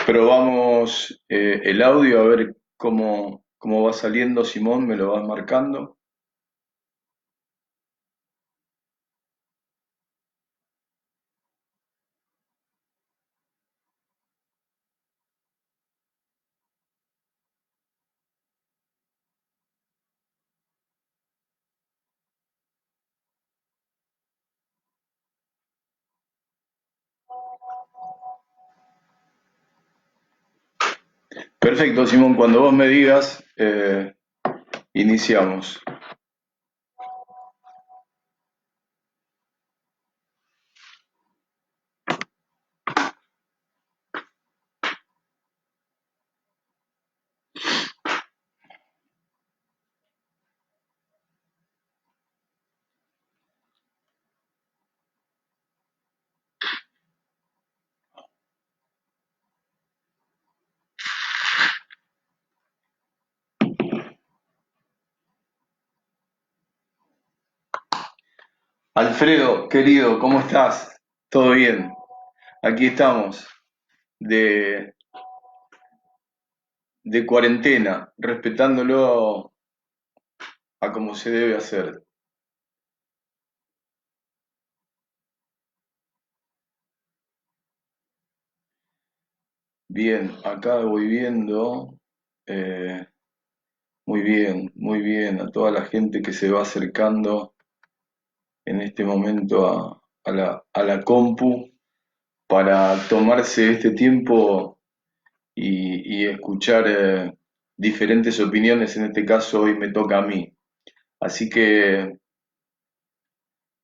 Probamos el audio a ver cómo va saliendo, Simón, me lo vas marcando. Perfecto, Simón, cuando vos me digas, iniciamos. Alfredo, querido, ¿cómo estás? ¿Todo bien? Aquí estamos, de, de cuarentena, respetándolo a como se debe hacer. Bien, acá voy viendo, eh, muy bien, a toda la gente que se va acercando en este momento a la compu para tomarse este tiempo y escuchar diferentes opiniones. En este caso hoy me toca a mí. Así que,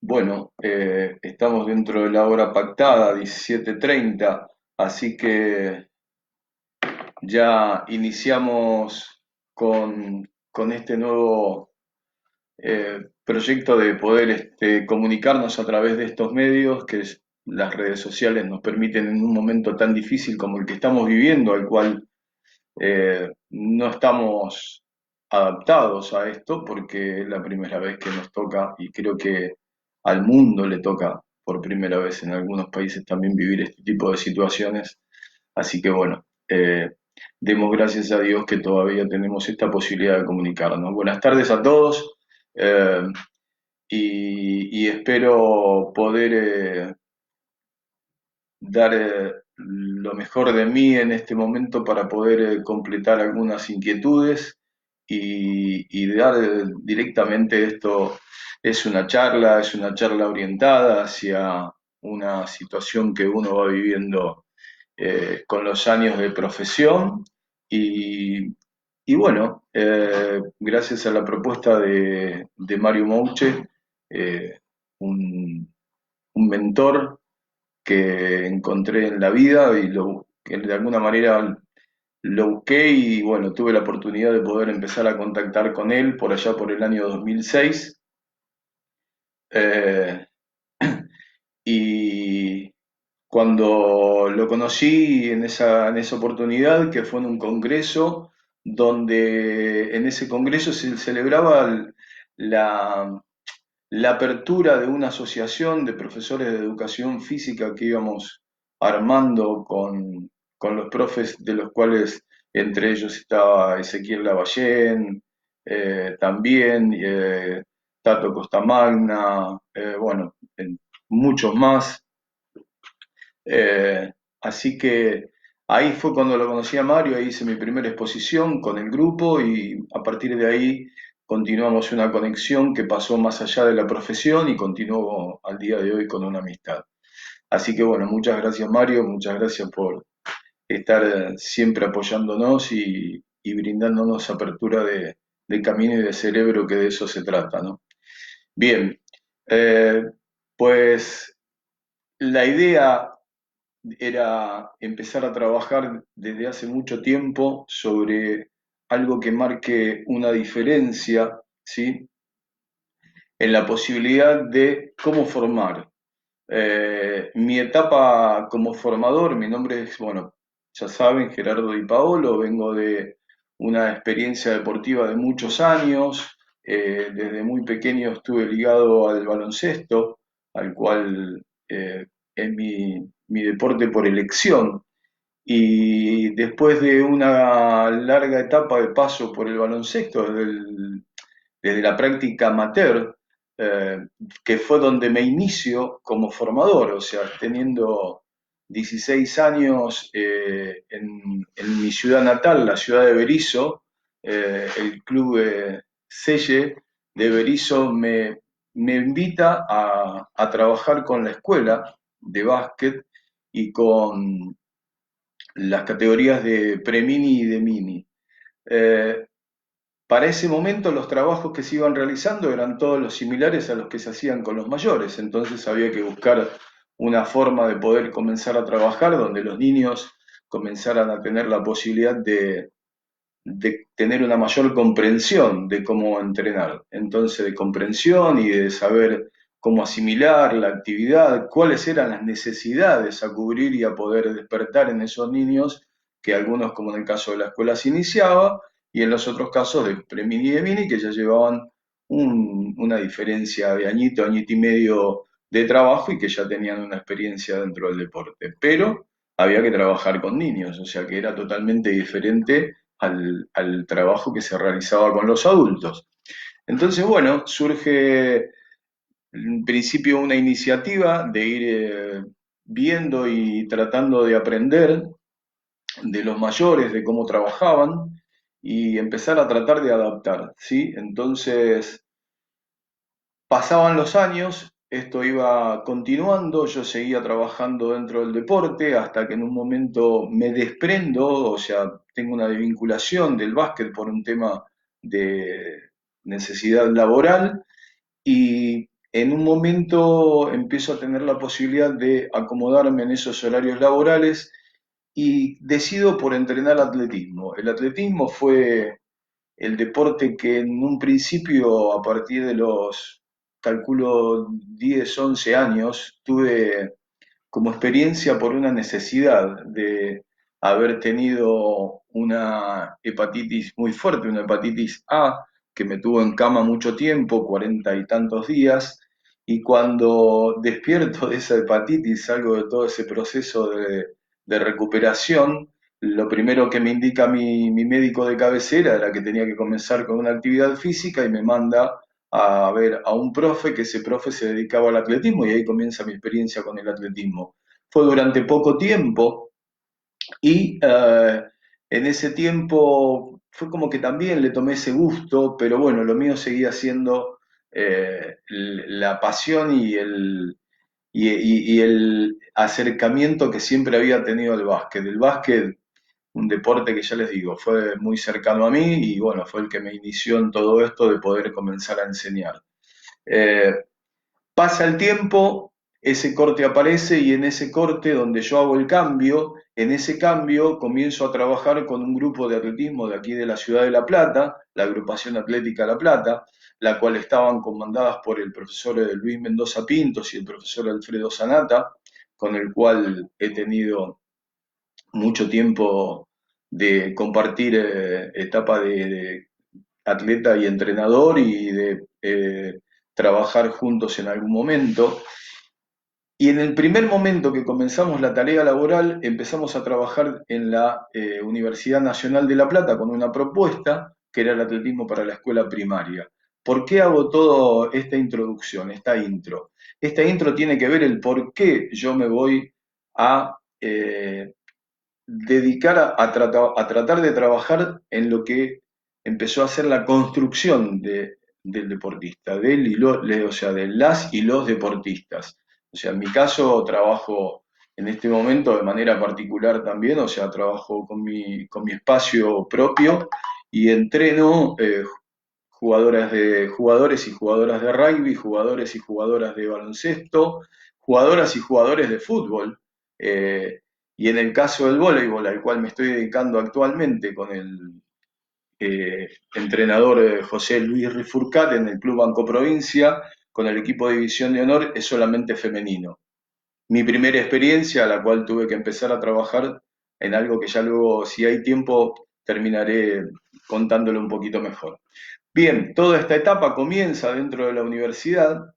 bueno, estamos dentro de la hora pactada, 17:30, así que ya iniciamos con este nuevo proyecto de poder comunicarnos a través de estos medios las redes sociales nos permiten en un momento tan difícil como el que estamos viviendo, al cual no estamos adaptados a esto porque es la primera vez que nos toca y creo que al mundo le toca por primera vez en algunos países también vivir este tipo de situaciones. Así que bueno, demos gracias a Dios que todavía tenemos esta posibilidad de comunicarnos. Buenas tardes a todos. eh, y espero poder dar lo mejor de mí en este momento para poder completar algunas inquietudes y dar directamente esto. Es una charla orientada hacia una situación que uno va viviendo con los años de profesión y, y bueno, gracias a la propuesta de Mario Mouche, un, un mentor que encontré en la vida que de alguna manera lo busqué y bueno, tuve la oportunidad de poder empezar a contactar con él por allá por el año 2006. eh, y cuando lo conocí en esa oportunidad, que fue en un congreso, donde en ese congreso se celebraba la, la apertura de una asociación de profesores de educación física que íbamos armando con los profes, de los cuales entre ellos estaba Ezequiel Lavallén, también Tato Costamagna, bueno, muchos más. Así que ahí fue cuando lo conocí a Mario, ahí hice mi primera exposición con el grupo y a partir de ahí continuamos una conexión que pasó más allá de la profesión y continuó al día de hoy con una amistad. Así que bueno, muchas gracias Mario, muchas gracias por estar siempre apoyándonos y brindándonos apertura de camino y de cerebro, que de eso se trata, ¿no? Bien, eh, pues la idea era empezar a trabajar desde hace mucho tiempo sobre algo que marque una diferencia, ¿sí? En la posibilidad de cómo formar. Mi etapa como formador, mi nombre es, bueno, ya saben, Gerardo Di Paolo, vengo de una experiencia deportiva de muchos años, desde muy pequeño estuve ligado al baloncesto, al cual es mi deporte por elección, Y después de una larga etapa de paso por el baloncesto, desde la práctica amateur, eh, que fue donde me inicio como formador, o sea, teniendo 16 años en mi ciudad natal, la ciudad de Berisso, el club Selle de Berisso me invita a trabajar con la escuela de básquet y con las categorías de pre-mini y de mini. Eh, para ese momento los trabajos que se iban realizando eran todos los similares a los que se hacían con los mayores, entonces había que buscar una forma de poder comenzar a trabajar donde los niños comenzaran a tener la posibilidad de tener una mayor comprensión de cómo entrenar. Entonces, de comprensión y de saber cómo asimilar la actividad, cuáles eran las necesidades a cubrir y a poder despertar en esos niños, que algunos, como en el caso de la escuela, se iniciaba, y en los otros casos de pre-mini y de mini, que ya llevaban una diferencia de añito, añito y medio de trabajo y que ya tenían una experiencia dentro del deporte. Pero había que trabajar con niños, o sea que era totalmente diferente al trabajo que se realizaba con los adultos. Entonces, bueno, surge en principio una iniciativa de ir viendo y tratando de aprender de los mayores, de cómo trabajaban y empezar a tratar de adaptar, ¿sí? Entonces, pasaban los años, esto iba continuando, yo seguía trabajando dentro del deporte hasta que en un momento me desprendo, o sea, tengo una desvinculación del básquet por un tema de necesidad laboral y en un momento empiezo a tener la posibilidad de acomodarme en esos horarios laborales y decido por entrenar atletismo. El atletismo fue el deporte que en un principio, a partir de los, calculo, 10 11 años, tuve como experiencia por una necesidad de haber tenido una hepatitis muy fuerte, una hepatitis A, que me tuvo en cama mucho tiempo, 40 y tantos días, y cuando despierto de esa hepatitis, salgo de todo ese proceso de recuperación, lo primero que me indica mi médico de cabecera era que tenía que comenzar con una actividad física y me manda a ver a un profe, que ese profe se dedicaba al atletismo y ahí comienza mi experiencia con el atletismo. Fue durante poco tiempo y en ese tiempo fue como que también le tomé ese gusto, pero bueno, lo mío seguía siendo la pasión y el acercamiento que siempre había tenido al básquet. El básquet, un deporte que ya les digo, fue muy cercano a mí y bueno, fue el que me inició en todo esto de poder comenzar a enseñar. Eh, Pasa el tiempo, ese corte aparece y en ese corte donde yo hago el cambio, en ese cambio comienzo a trabajar con un grupo de atletismo de aquí de la ciudad de La Plata, la agrupación atlética La Plata, la cual estaban comandadas por el profesor Luis Mendoza Pintos y el profesor Alfredo Sanata, con el cual he tenido mucho tiempo de compartir etapa de atleta y entrenador y de trabajar juntos en algún momento. Y en el primer momento que comenzamos la tarea laboral, empezamos a trabajar en la Universidad Nacional de La Plata con una propuesta que era el atletismo para la escuela primaria. ¿Por qué hago toda esta introducción, esta intro? Esta intro tiene que ver el por qué yo me voy a dedicar a tratar de trabajar en lo que empezó a ser la construcción del deportista, o sea, de las y los deportistas. O sea, en mi caso trabajo en este momento de manera particular también, o sea, trabajo con mi espacio propio y entreno jugadores y jugadoras de rugby, jugadores y jugadoras de baloncesto, jugadoras y jugadores de fútbol. Eh, y en el caso del voleibol, al cual me estoy dedicando actualmente con el entrenador José Luis Rifurcat en el Club Banco Provincia, con el equipo de División de Honor, es solamente femenino. Mi primera experiencia, a la cual tuve que empezar a trabajar en algo que ya luego, si hay tiempo, terminaré contándolo un poquito mejor. Bien, toda esta etapa comienza dentro de la universidad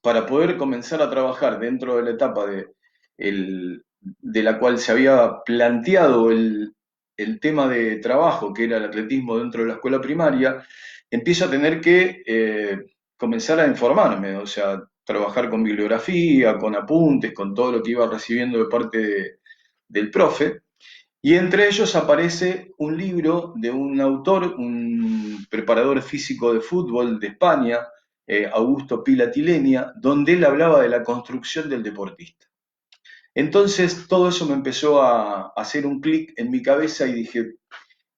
para poder comenzar a trabajar dentro de la etapa de la cual se había planteado el tema de trabajo, que era el atletismo dentro de la escuela primaria, empiezo a tener que comenzar a informarme, o sea, trabajar con bibliografía, con apuntes, con todo lo que iba recibiendo de parte del profe. Y entre ellos aparece un libro de un autor, un preparador físico de fútbol de España, Augusto Pilatilenia, donde él hablaba de la construcción del deportista. Entonces todo eso me empezó a hacer un clic en mi cabeza y dije,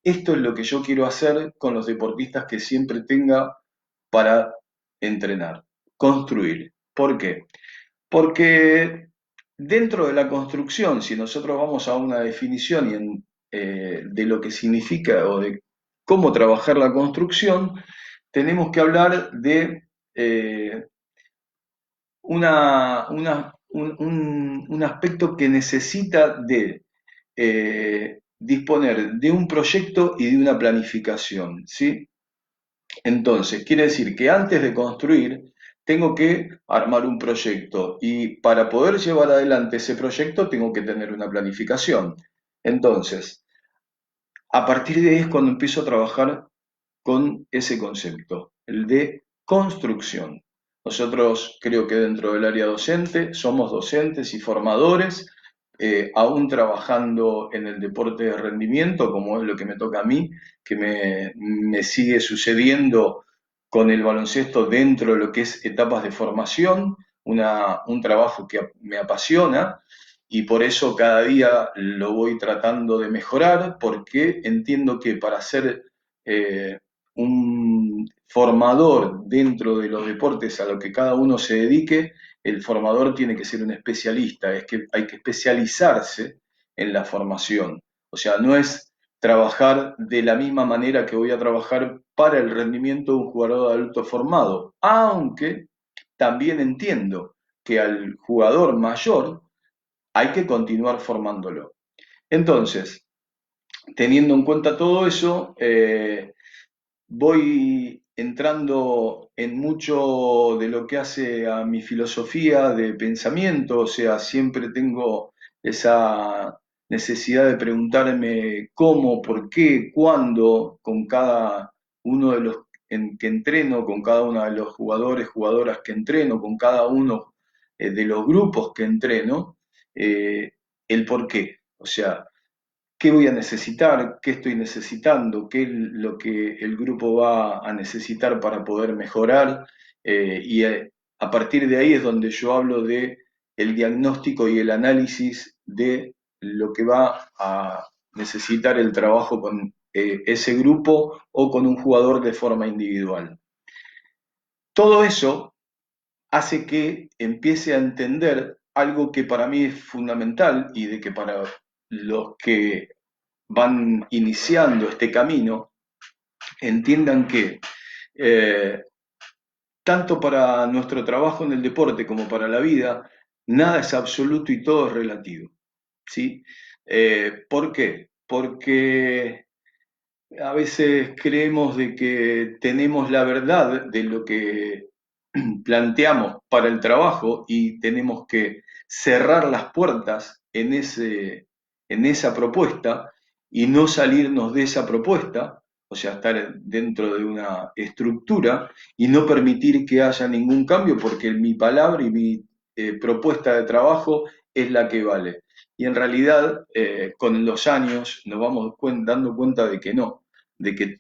esto es lo que yo quiero hacer con los deportistas que siempre tenga para entrenar, construir. ¿Por qué? Porque dentro de la construcción, si nosotros vamos a una definición de lo que significa o de cómo trabajar la construcción, tenemos que hablar de un aspecto que necesita de disponer de un proyecto y de una planificación, ¿sí? Entonces, quiere decir que antes de construir, tengo que armar un proyecto y para poder llevar adelante ese proyecto tengo que tener una planificación. Entonces, a partir de ahí es cuando empiezo a trabajar con ese concepto, el de construcción. Nosotros creo que dentro del área docente somos docentes y formadores, aún trabajando en el deporte de rendimiento, como es lo que me toca a mí, que me sigue sucediendo con el baloncesto dentro de lo que es etapas de formación, un trabajo que me apasiona y por eso cada día lo voy tratando de mejorar, porque entiendo que para ser un formador dentro de los deportes a lo que cada uno se dedique, el formador tiene que ser un especialista, es que hay que especializarse en la formación. O sea, no es trabajar de la misma manera que voy a trabajar para el rendimiento de un jugador adulto formado, aunque también entiendo que al jugador mayor hay que continuar formándolo. Entonces, teniendo en cuenta todo eso, voy entrando en mucho de lo que hace a mi filosofía de pensamiento, o sea, siempre tengo esa necesidad de preguntarme cómo, por qué, cuándo, con cada uno de los que entreno, con cada uno de los jugadores, jugadoras que entreno, con cada uno de los grupos que entreno, eh, el por qué. O sea, qué voy a necesitar, qué estoy necesitando, qué es lo que el grupo va a necesitar para poder mejorar. A partir de ahí es donde yo hablo de el diagnóstico y el análisis de lo que va a necesitar el trabajo con ese grupo o con un jugador de forma individual. Todo eso hace que empiece a entender algo que para mí es fundamental y de que para los que van iniciando este camino entiendan que eh, tanto para nuestro trabajo en el deporte como para la vida, nada es absoluto y todo es relativo. ¿Sí? ¿Por qué? Porque a veces creemos de que tenemos la verdad de lo que planteamos para el trabajo y tenemos que cerrar las puertas en esa propuesta y no salirnos de esa propuesta, o sea, estar dentro de una estructura y no permitir que haya ningún cambio porque mi palabra y mi propuesta de trabajo es la que vale. Y en realidad, con los años nos vamos dando cuenta de que no, de que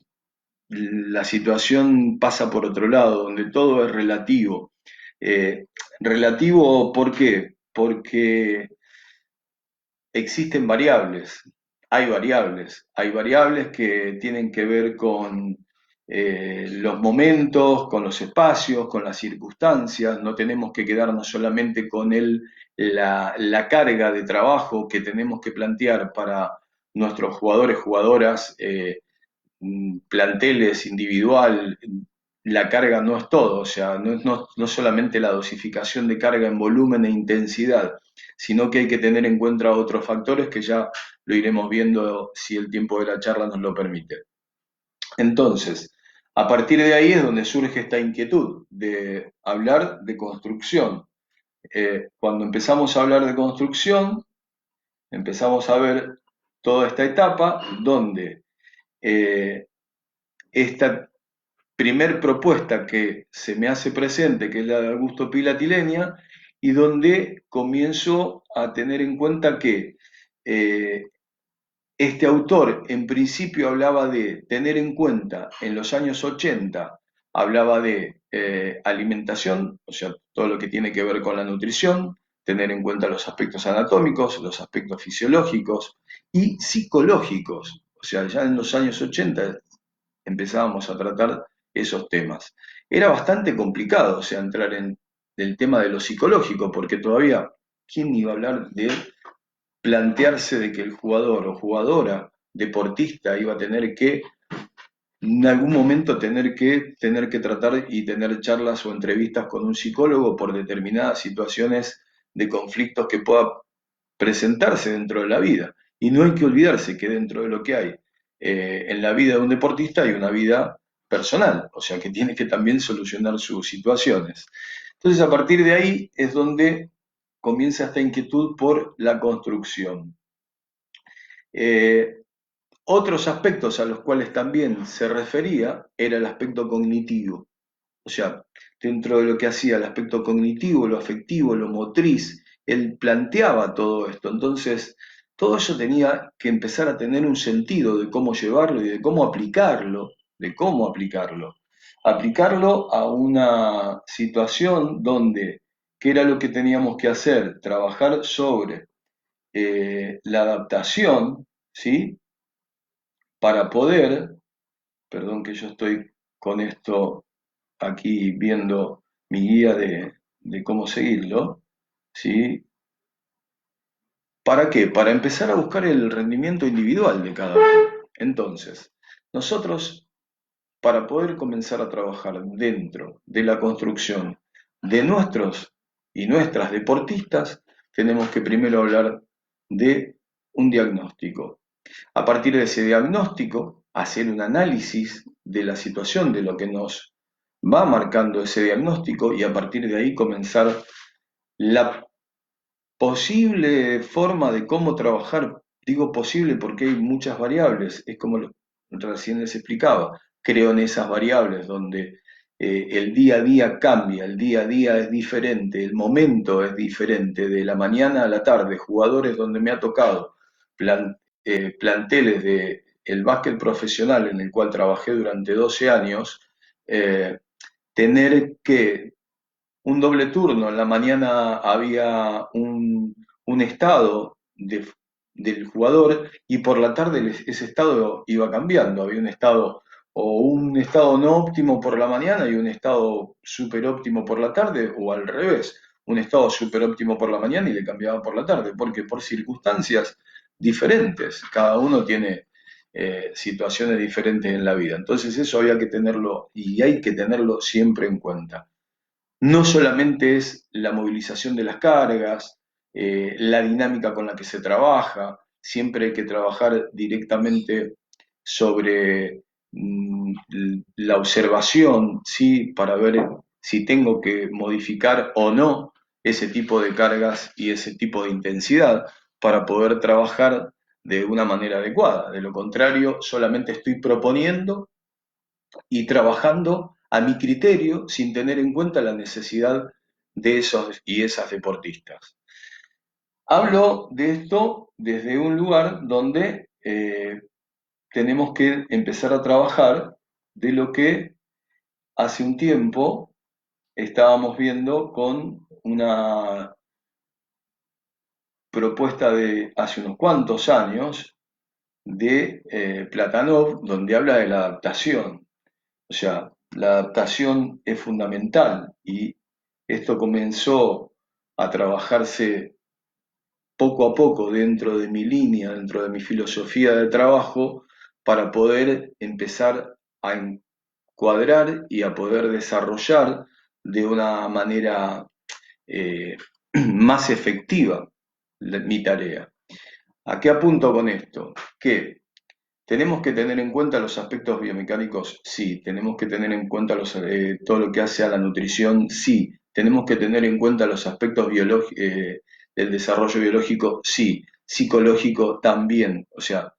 la situación pasa por otro lado, donde todo es relativo. Eh, Relativo, ¿por qué? Porque existen variables, hay variables que tienen que ver con los momentos, con los espacios, con las circunstancias, no tenemos que quedarnos solamente con la carga de trabajo que tenemos que plantear para nuestros jugadores, jugadoras, planteles individual, la carga no es todo, o sea, no solamente la dosificación de carga en volumen e intensidad, sino que hay que tener en cuenta otros factores que ya lo iremos viendo si el tiempo de la charla nos lo permite. Entonces, a partir de ahí es donde surge esta inquietud de hablar de construcción. Cuando empezamos a hablar de construcción, empezamos a ver toda esta etapa donde eh, esta primer propuesta que se me hace presente, que es la de Augusto Pilatilenia, y donde comienzo a tener en cuenta que eh, este autor en principio hablaba de tener en cuenta en los años 80, hablaba de alimentación, o sea, todo lo que tiene que ver con la nutrición, tener en cuenta los aspectos anatómicos, los aspectos fisiológicos y psicológicos. O sea, ya en los años 80 empezábamos a tratar esos temas. Era bastante complicado, o sea, entrar en el tema de lo psicológico, porque todavía, ¿quién iba a hablar de plantearse de que el jugador o jugadora, deportista, iba a tener que, en algún momento, tener que tratar y tener charlas o entrevistas con un psicólogo por determinadas situaciones de conflictos que pueda presentarse dentro de la vida? Y no hay que olvidarse que dentro de lo que hay en la vida de un deportista hay una vida personal, o sea que tiene que también solucionar sus situaciones. Entonces, a partir de ahí es donde comienza esta inquietud por la construcción. Eh, Otros aspectos a los cuales también se refería era el aspecto cognitivo. O sea, dentro de lo que hacía el aspecto cognitivo, lo afectivo, lo motriz, él planteaba todo esto. Entonces, todo eso tenía que empezar a tener un sentido de cómo llevarlo y de cómo aplicarlo, de cómo aplicarlo. Aplicarlo a una situación donde, ¿qué era lo que teníamos que hacer? Trabajar sobre la adaptación, ¿sí? Para poder, perdón que yo estoy con esto aquí viendo mi guía de cómo seguirlo, ¿sí? ¿Para qué? Para empezar a buscar el rendimiento individual de cada uno. Entonces, nosotros, para poder comenzar a trabajar dentro de la construcción de nuestros y nuestras deportistas, tenemos que primero hablar de un diagnóstico. A partir de ese diagnóstico, hacer un análisis de la situación, de lo que nos va marcando ese diagnóstico y a partir de ahí comenzar la posible forma de cómo trabajar. Digo posible porque hay muchas variables, es como recién les explicaba, creo en esas variables donde el día a día cambia, el día a día es diferente, el momento es diferente, de la mañana a la tarde, jugadores donde me ha tocado, plan- planteles de el básquet profesional en el cual trabajé durante 12 años, eh, tener que un doble turno. En la mañana había un estado del jugador y por la tarde ese estado iba cambiando. Había un estado o un estado no óptimo por la mañana y un estado súper óptimo por la tarde o al revés. Un estado súper óptimo por la mañana y le cambiaba por la tarde, porque por circunstancias diferentes, cada uno tiene situaciones diferentes en la vida. Entonces eso había que tenerlo y hay que tenerlo siempre en cuenta. No solamente es la movilización de las cargas, la dinámica con la que se trabaja, siempre hay que trabajar directamente sobre la observación, ¿sí? Para ver si tengo que modificar o no ese tipo de cargas y ese tipo de intensidad para poder trabajar de una manera adecuada. De lo contrario, solamente estoy proponiendo y trabajando a mi criterio sin tener en cuenta la necesidad de esos y esas deportistas. Hablo de esto desde un lugar donde tenemos que empezar a trabajar de lo que hace un tiempo estábamos viendo con una propuesta de hace unos cuantos años de Platanov, donde habla de la adaptación. O sea, la adaptación es fundamental y esto comenzó a trabajarse poco a poco dentro de mi línea, dentro de mi filosofía de trabajo, para poder empezar a encuadrar y a poder desarrollar de una manera eh, más efectiva mi tarea. ¿A qué apunto con esto? Que tenemos que tener en cuenta los aspectos biomecánicos, sí. Tenemos que tener en cuenta todo lo que hace a la nutrición, sí. Tenemos que tener en cuenta los aspectos del desarrollo biológico, sí. psicológico también, o sea,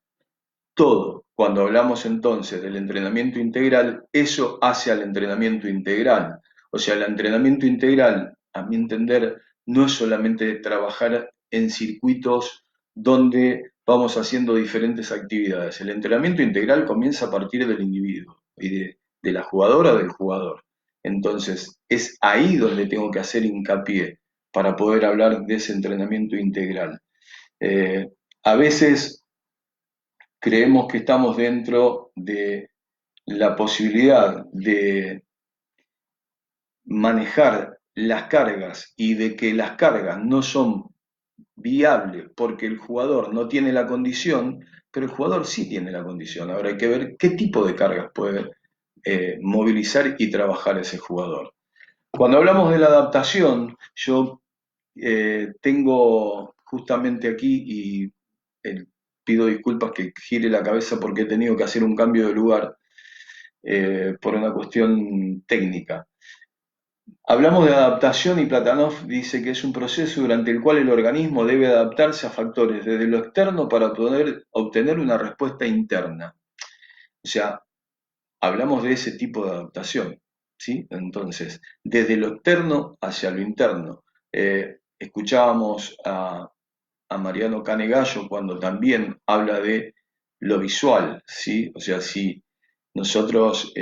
todo. Cuando hablamos entonces del entrenamiento integral, eso hace al entrenamiento integral. O sea, el entrenamiento integral, a mi entender, no es solamente trabajar en circuitos donde vamos haciendo diferentes actividades. El entrenamiento integral comienza a partir del individuo y de la jugadora o del jugador. Entonces, es ahí donde tengo que hacer hincapié para poder hablar de ese entrenamiento integral. Eh, a veces creemos que estamos dentro de la posibilidad de manejar las cargas y de que las cargas no son viables porque el jugador no tiene la condición, pero el jugador sí tiene la condición. Ahora hay que ver qué tipo de cargas puede movilizar y trabajar ese jugador. Cuando hablamos de la adaptación, yo tengo justamente aquí, y pido disculpas que gire la cabeza porque he tenido que hacer un cambio de lugar por una cuestión técnica. Hablamos de adaptación y Platonov dice que es un proceso durante el cual el organismo debe adaptarse a factores desde lo externo para poder obtener una respuesta interna. O sea, hablamos de ese tipo de adaptación, ¿sí? Entonces, desde lo externo hacia lo interno. Escuchábamos a Mariano Canegallo cuando también habla de lo visual, ¿sí? O sea, si nosotros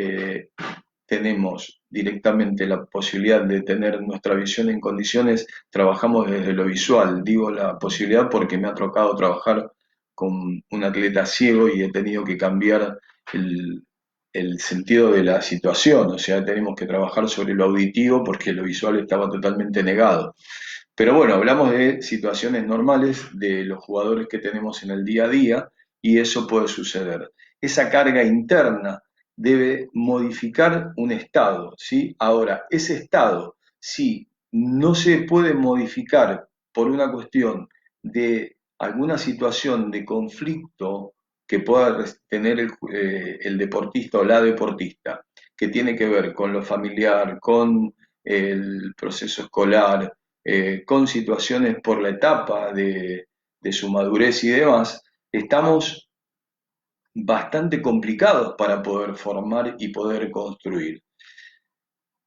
tenemos directamente la posibilidad de tener nuestra visión en condiciones, trabajamos desde lo visual. Digo la posibilidad porque me ha tocado trabajar con un atleta ciego y he tenido que cambiar el, el sentido de la situación, o sea, tenemos que trabajar sobre lo auditivo porque lo visual estaba totalmente negado. Pero bueno, hablamos de situaciones normales de los jugadores que tenemos en el día a día y eso puede suceder. Esa carga interna debe modificar un estado, ¿sí? Ahora, ese estado, si no se puede modificar por una cuestión de alguna situación de conflicto que pueda tener el deportista o la deportista, que tiene que ver con lo familiar, con el proceso escolar, con situaciones por la etapa de su madurez y demás, estamos bastante complicados para poder formar y poder construir.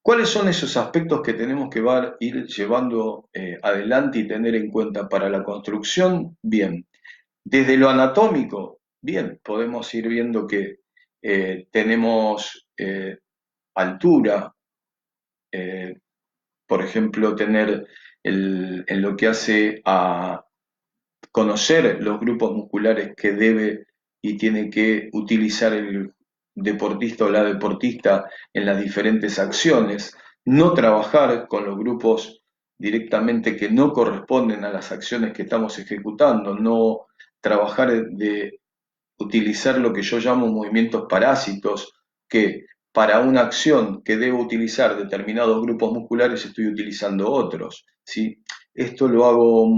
¿Cuáles son esos aspectos que tenemos que ir llevando adelante y tener en cuenta para la construcción? Bien, desde lo anatómico, bien, podemos ir viendo que tenemos altura, eh, por ejemplo, tener en lo que hace a conocer los grupos musculares que debe y tiene que utilizar el deportista o la deportista en las diferentes acciones, no trabajar con los grupos directamente que no corresponden a las acciones que estamos ejecutando, no trabajar de utilizar lo que yo llamo movimientos parásitos, que para una acción que debo utilizar determinados grupos musculares estoy utilizando otros, ¿sí? Esto lo hago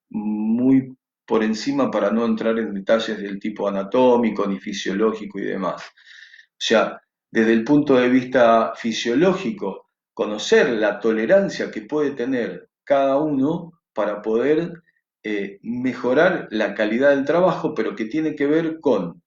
muy por encima para no entrar en detalles del tipo anatómico ni fisiológico y demás. O sea, desde el punto de vista fisiológico, conocer la tolerancia que puede tener cada uno para poder mejorar la calidad del trabajo, pero que tiene que ver con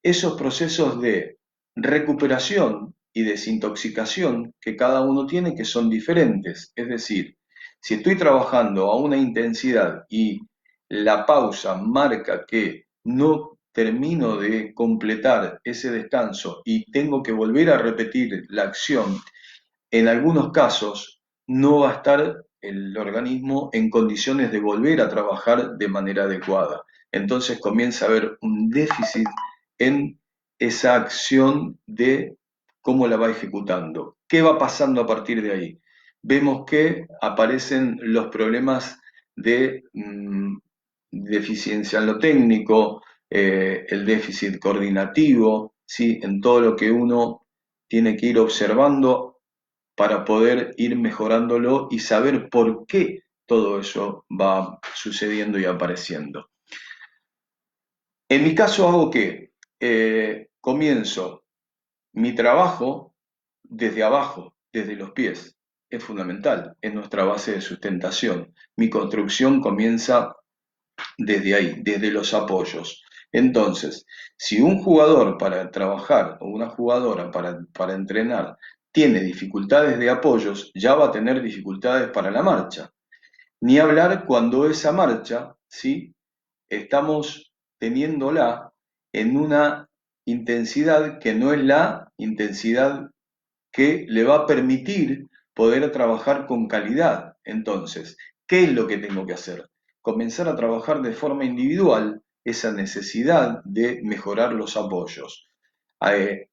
esos procesos de recuperación y desintoxicación que cada uno tiene que son diferentes. Es decir, si estoy trabajando a una intensidad y la pausa marca que no termino de completar ese descanso y tengo que volver a repetir la acción, en algunos casos no va a estar el organismo en condiciones de volver a trabajar de manera adecuada. Entonces comienza a haber un déficit en esa acción de cómo la va ejecutando. ¿Qué va pasando a partir de ahí? Vemos que aparecen los problemas de deficiencia en lo técnico, el déficit coordinativo, ¿sí? En todo lo que uno tiene que ir observando para poder ir mejorándolo y saber por qué todo eso va sucediendo y apareciendo. En mi caso hago que comienzo mi trabajo desde abajo, desde los pies. Es fundamental, es nuestra base de sustentación. Mi construcción comienza desde ahí, desde los apoyos. Entonces, si un jugador para trabajar o una jugadora para entrenar tiene dificultades de apoyos, ya va a tener dificultades para la marcha. Ni hablar cuando esa marcha, ¿sí? Estamos teniéndola en una intensidad que no es la intensidad que le va a permitir poder trabajar con calidad. Entonces, ¿qué es lo que tengo que hacer? Comenzar a trabajar de forma individual esa necesidad de mejorar los apoyos. Eh,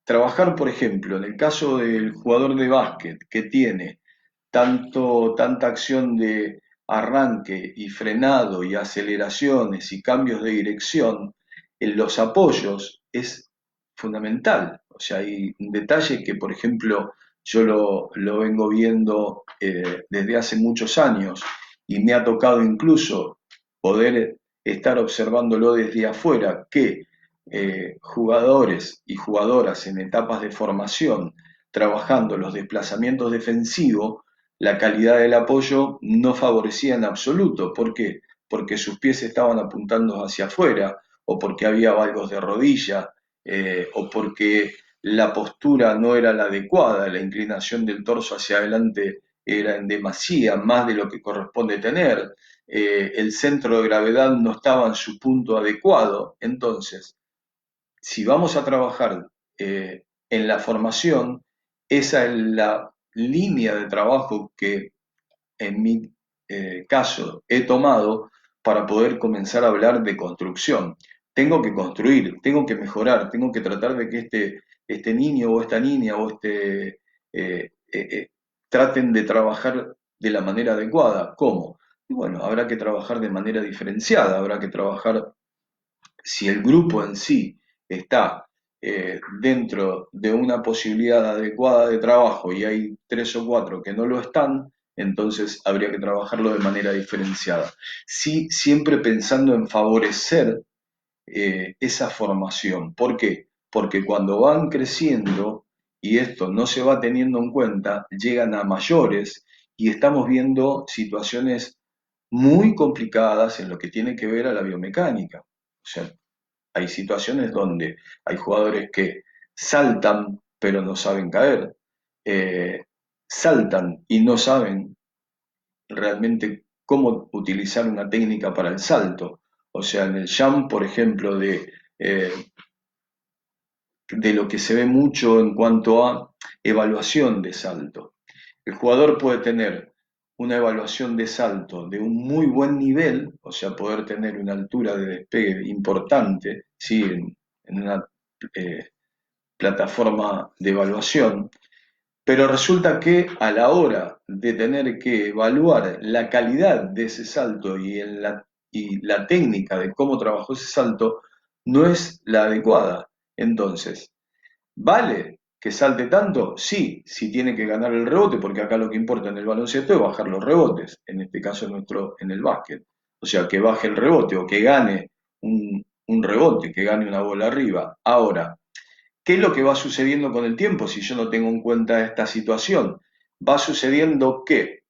Trabajar, por ejemplo, en el caso del jugador de básquet que tiene tanta acción de arranque y frenado y aceleraciones y cambios de dirección, en los apoyos es fundamental. O sea, hay un detalle que, por ejemplo, yo lo vengo viendo desde hace muchos años y me ha tocado incluso poder estar observándolo desde afuera, que jugadores y jugadoras en etapas de formación trabajando los desplazamientos defensivos, la calidad del apoyo no favorecía en absoluto. ¿Por qué? Porque sus pies estaban apuntando hacia afuera, o porque había valgos de rodilla, o porque la postura no era la adecuada, la inclinación del torso hacia adelante era en demasía, más de lo que corresponde tener, el centro de gravedad no estaba en su punto adecuado. Entonces, si vamos a trabajar en la formación, esa es la línea de trabajo que en mi caso he tomado para poder comenzar a hablar de construcción. Tengo que construir, tengo que mejorar, tengo que tratar de que este niño o esta niña o traten de trabajar de la manera adecuada. ¿Cómo? Y bueno, habrá que trabajar de manera diferenciada, habrá que trabajar si el grupo en sí está dentro de una posibilidad adecuada de trabajo y hay tres o cuatro que no lo están, entonces habría que trabajarlo de manera diferenciada. Sí, siempre pensando en favorecer esa formación. ¿Por qué? Porque cuando van creciendo y esto no se va teniendo en cuenta, llegan a mayores y estamos viendo situaciones muy complicadas en lo que tiene que ver a la biomecánica. O sea, hay situaciones donde hay jugadores que saltan pero no saben caer, eh, saltan y no saben realmente cómo utilizar una técnica para el salto. O sea, en el jump, por ejemplo, de lo que se ve mucho en cuanto a evaluación de salto. El jugador puede tener una evaluación de salto de un muy buen nivel, o sea, poder tener una altura de despegue importante, ¿sí? En una eh, plataforma de evaluación, pero resulta que a la hora de tener que evaluar la calidad de ese salto y la técnica de cómo trabajó ese salto, no es la adecuada. Entonces, ¿vale que salte tanto? Sí, si tiene que ganar el rebote, porque acá lo que importa en el baloncesto es bajar los rebotes, en este caso nuestro en el básquet. O sea, que baje el rebote o que gane un rebote, que gane una bola arriba. Ahora, ¿qué es lo que va sucediendo con el tiempo si yo no tengo en cuenta esta situación? Va sucediendo que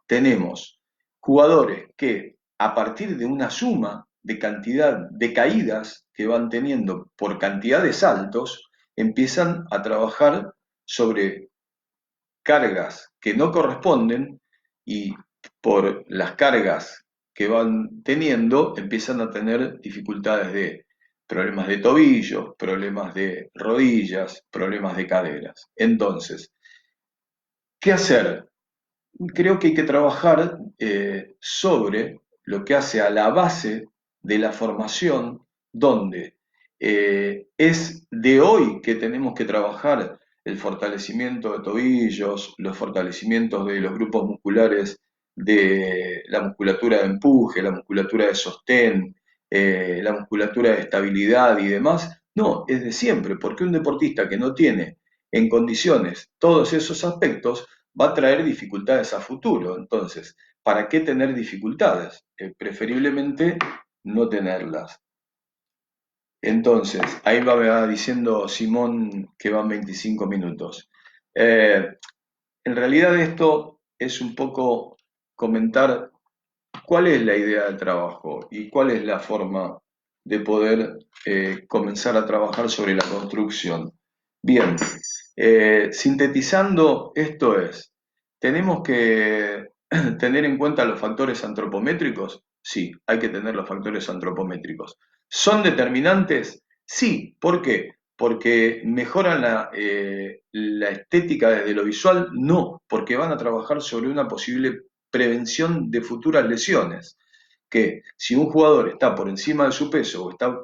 tenemos jugadores que a partir de una suma de cantidad de caídas que van teniendo por cantidad de saltos, empiezan a trabajar sobre cargas que no corresponden y por las cargas que van teniendo empiezan a tener dificultades de problemas de tobillos, problemas de rodillas, problemas de caderas. Entonces, ¿qué hacer? Creo que hay que trabajar sobre lo que hace a la base de la formación, donde es de hoy que tenemos que trabajar el fortalecimiento de tobillos, los fortalecimientos de los grupos musculares de la musculatura de empuje, la musculatura de sostén, la musculatura de estabilidad y demás. No, es de siempre, porque un deportista que no tiene en condiciones todos esos aspectos, va a traer dificultades a futuro. Entonces, ¿para qué tener dificultades? Preferiblemente no tenerlas. Entonces, ahí va diciendo Simón que van 25 minutos. En realidad esto es un poco comentar ¿Cuál es la idea del trabajo y cuál es la forma de poder comenzar a trabajar sobre la construcción? Bien, sintetizando, esto es, ¿tenemos que tener en cuenta los factores antropométricos? Sí, hay que tener los factores antropométricos. ¿Son determinantes? Sí. ¿Por qué? ¿Porque mejoran la estética desde lo visual? No, porque van a trabajar sobre una posible prevención de futuras lesiones. Que si un jugador está por encima de su peso o está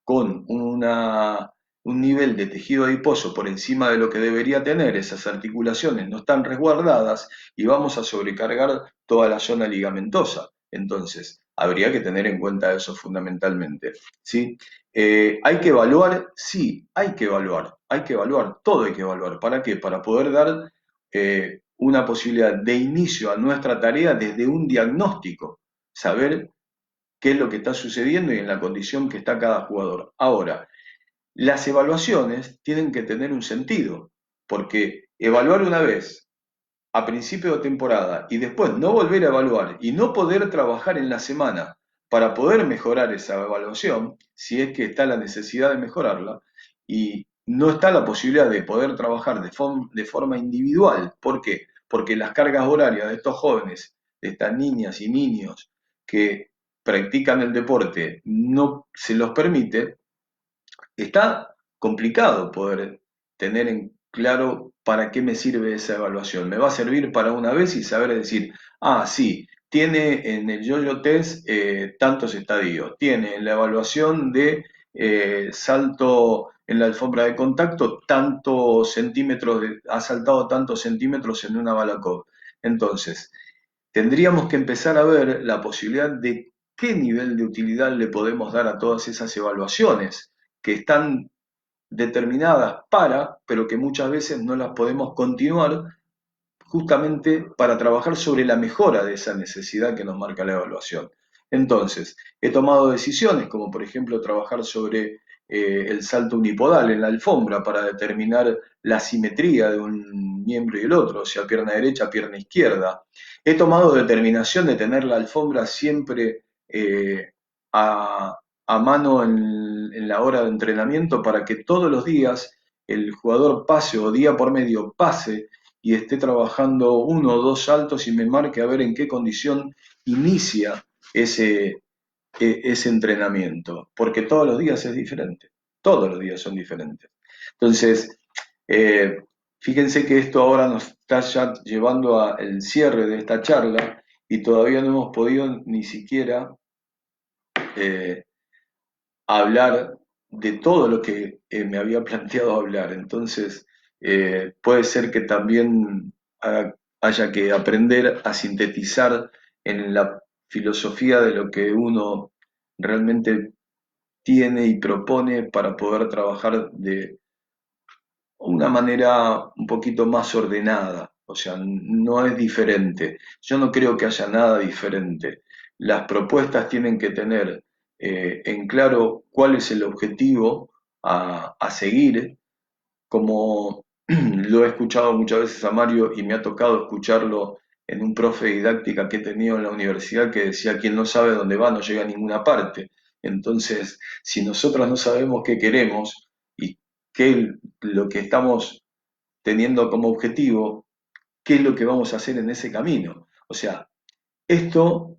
con un nivel de tejido adiposo por encima de lo que debería tener, esas articulaciones no están resguardadas y vamos a sobrecargar toda la zona ligamentosa. Entonces, habría que tener en cuenta eso fundamentalmente, ¿sí? ¿Hay que evaluar? Sí, hay que evaluar, todo hay que evaluar. ¿Para qué? Para poder dar una posibilidad de inicio a nuestra tarea desde un diagnóstico, saber qué es lo que está sucediendo y en la condición que está cada jugador. Ahora, las evaluaciones tienen que tener un sentido, porque evaluar una vez a principio de temporada y después no volver a evaluar y no poder trabajar en la semana para poder mejorar esa evaluación, si es que está la necesidad de mejorarla, y no está la posibilidad de poder trabajar de forma individual. ¿Por qué? Porque las cargas horarias de estos jóvenes, de estas niñas y niños que practican el deporte, no se los permite. Está complicado poder tener en claro para qué me sirve esa evaluación. Me va a servir para una vez y saber decir, ah, sí, tiene en el yo-yo test tantos estadios, tiene en la evaluación de salto en la alfombra de contacto tantos centímetros, ha saltado tantos centímetros en una balacó. Entonces, tendríamos que empezar a ver la posibilidad de qué nivel de utilidad le podemos dar a todas esas evaluaciones que están determinadas pero que muchas veces no las podemos continuar justamente para trabajar sobre la mejora de esa necesidad que nos marca la evaluación. Entonces, he tomado decisiones como por ejemplo trabajar sobre el salto unipodal en la alfombra para determinar la simetría de un miembro y el otro, o sea, pierna derecha, pierna izquierda. He tomado determinación de tener la alfombra siempre a, a mano en la hora de entrenamiento para que todos los días el jugador pase o día por medio pase y esté trabajando uno o dos saltos y me marque a ver en qué condición inicia ese, ese entrenamiento, porque todos los días es diferente, todos los días son diferentes. Entonces, eh, fíjense que esto ahora nos está ya llevando al cierre de esta charla y todavía no hemos podido ni siquiera eh, hablar de todo lo que me había planteado hablar. Entonces, puede ser que también haya que aprender a sintetizar en la filosofía de lo que uno realmente tiene y propone para poder trabajar de una manera un poquito más ordenada. O sea, no es diferente. Yo no creo que haya nada diferente. Las propuestas tienen que tener en claro cuál es el objetivo a seguir, como lo he escuchado muchas veces a Mario y me ha tocado escucharlo en un profe de didáctica que he tenido en la universidad que decía, quien no sabe dónde va no llega a ninguna parte. Entonces, si nosotros no sabemos qué queremos y qué lo que estamos teniendo como objetivo, qué es lo que vamos a hacer en ese camino. O sea, esto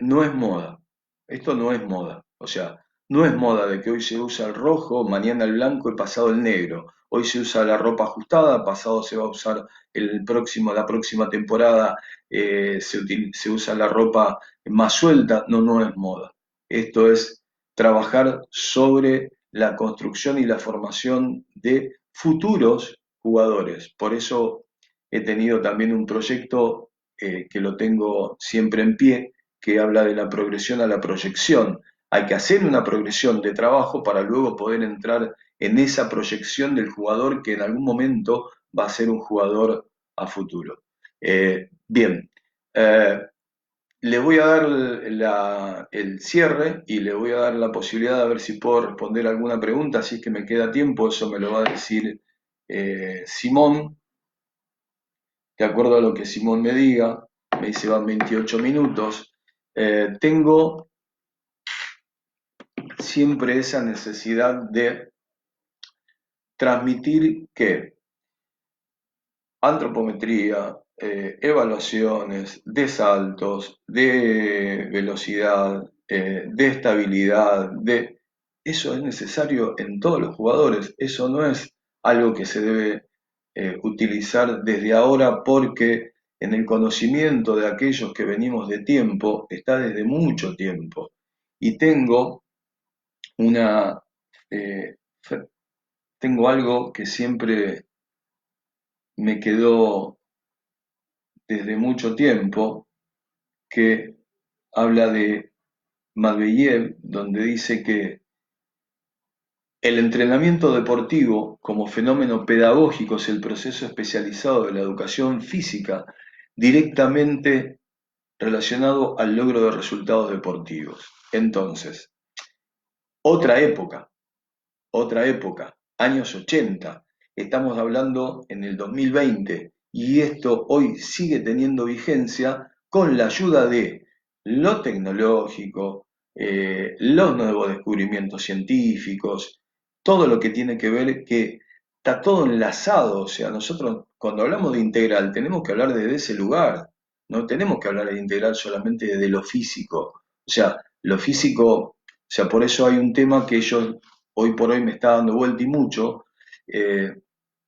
no es moda, esto no es moda, o sea, no es moda de que hoy se usa el rojo, mañana el blanco y pasado el negro. Hoy se usa la ropa ajustada, pasado se va a usar la próxima temporada se usa la ropa más suelta. No, no es moda. Esto es trabajar sobre la construcción y la formación de futuros jugadores. Por eso he tenido también un proyecto que lo tengo siempre en pie, que habla de la progresión a la proyección. Hay que hacer una progresión de trabajo para luego poder entrar en esa proyección del jugador que en algún momento va a ser un jugador a futuro. Bien, eh, le voy a dar el cierre y le voy a dar la posibilidad de ver si puedo responder alguna pregunta, si es que me queda tiempo, eso me lo va a decir Simón, de acuerdo a lo que Simón me diga. Me dice van 28 minutos. Tengo siempre esa necesidad de transmitir que antropometría, evaluaciones de saltos, de velocidad, de estabilidad, eso es necesario en todos los jugadores. Eso no es algo que se debe utilizar desde ahora porque en el conocimiento de aquellos que venimos de tiempo está desde mucho tiempo. Y una, eh, tengo algo que siempre me quedó desde mucho tiempo, que habla de Matveyev, donde dice que el entrenamiento deportivo como fenómeno pedagógico es el proceso especializado de la educación física directamente relacionado al logro de resultados deportivos. Entonces, otra época, otra época, años 80, estamos hablando en el 2020 y esto hoy sigue teniendo vigencia con la ayuda de lo tecnológico, los nuevos descubrimientos científicos, todo lo que tiene que ver que está todo enlazado, o sea, nosotros cuando hablamos de integral tenemos que hablar desde ese lugar, no tenemos que hablar de integral solamente desde lo físico, o sea, lo físico, o sea, por eso hay un tema que ellos hoy por hoy me está dando vuelta y mucho, eh,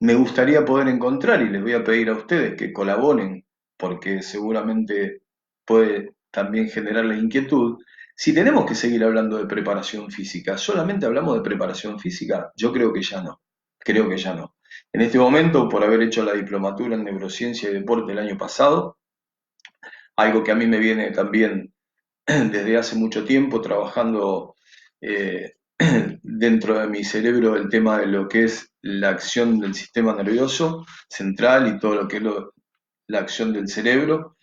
me gustaría poder encontrar y les voy a pedir a ustedes que colaboren, porque seguramente puede también generarles inquietud. Si tenemos que seguir hablando de preparación física, ¿solamente hablamos de preparación física? Yo creo que ya no, creo que ya no. En este momento, por haber hecho la diplomatura en neurociencia y deporte el año pasado, algo que a mí me viene también desde hace mucho tiempo trabajando eh, dentro de mi cerebro el tema de lo que es la acción del sistema nervioso central y todo lo que es la acción del cerebro.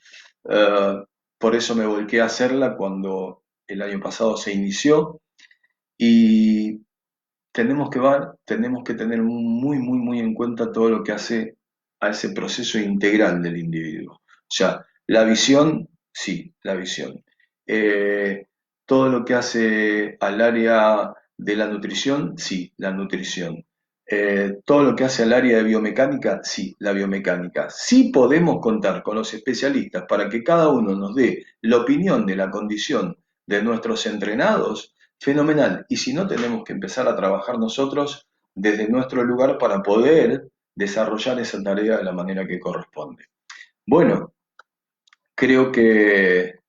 Eh, por eso me volqué a hacerla cuando el año pasado se inició y tenemos que tener muy, muy, muy en cuenta todo lo que hace a ese proceso integral del individuo. O sea, la visión, sí, la visión. Eh, todo lo que hace al área de la nutrición, sí, la nutrición. Todo lo que hace al área de biomecánica, sí, la biomecánica. Sí podemos contar con los especialistas para que cada uno nos dé la opinión de la condición de nuestros entrenados. Fenomenal. Y si no, tenemos que empezar a trabajar nosotros desde nuestro lugar para poder desarrollar esa tarea de la manera que corresponde. Bueno, creo que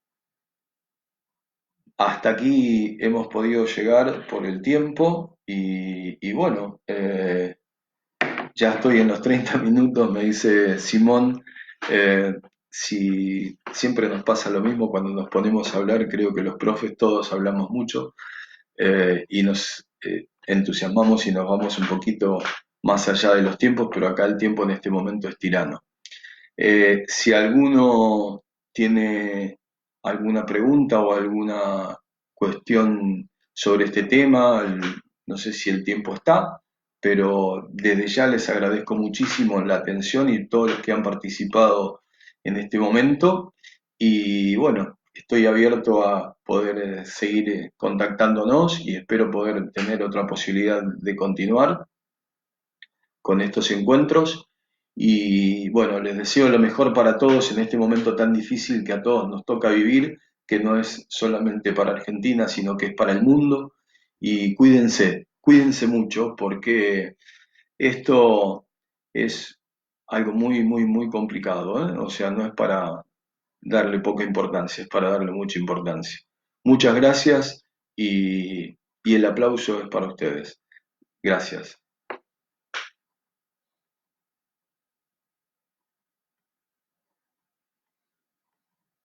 hasta aquí hemos podido llegar por el tiempo y bueno, ya estoy en los 30 minutos, me dice Simón. eh, si siempre nos pasa lo mismo cuando nos ponemos a hablar, creo que los profes todos hablamos mucho y nos entusiasmamos y nos vamos un poquito más allá de los tiempos, pero acá el tiempo en este momento es tirano. Si alguno tiene alguna pregunta o alguna cuestión sobre este tema, no sé si el tiempo está, pero desde ya les agradezco muchísimo la atención y todos los que han participado en este momento. Y bueno, estoy abierto a poder seguir contactándonos y espero poder tener otra posibilidad de continuar con estos encuentros. Y bueno, les deseo lo mejor para todos en este momento tan difícil que a todos nos toca vivir, que no es solamente para Argentina, sino que es para el mundo. Y cuídense, cuídense mucho, porque esto es algo muy, muy, muy complicado, ¿eh? O sea, no es para darle poca importancia, es para darle mucha importancia. Muchas gracias y el aplauso es para ustedes. Gracias.